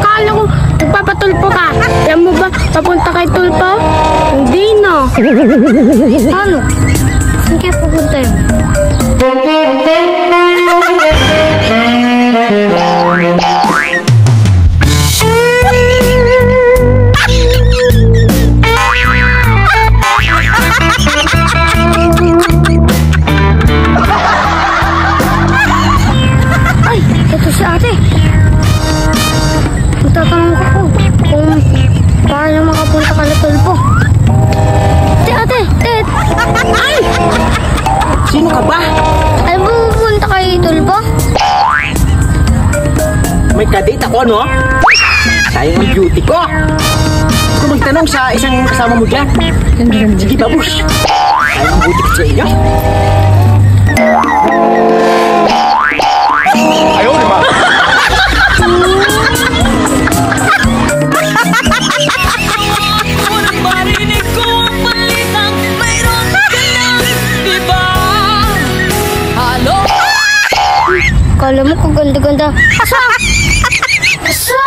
Akala ko, nagpapatulpo ka. Alam mo ba, papunta kay Tulpo? Hindi na. Ano? Saan kaya pupunta yun? Ay, ito si ate. Magtatanong ako kung paano makapunta ka na Tulpo. Ate! Ay! Sino ka ba? Alam mo pupunta kay Tulpo? May kadate ako, no? Sayang ang beauty ko. Kung magtanong sa isang kasama mo dyan. Sige, babush. Sayang ang beauty ko sa inyo. Ayaw, di ba? Kala mo kung ganda-ganda. Asa? Asa?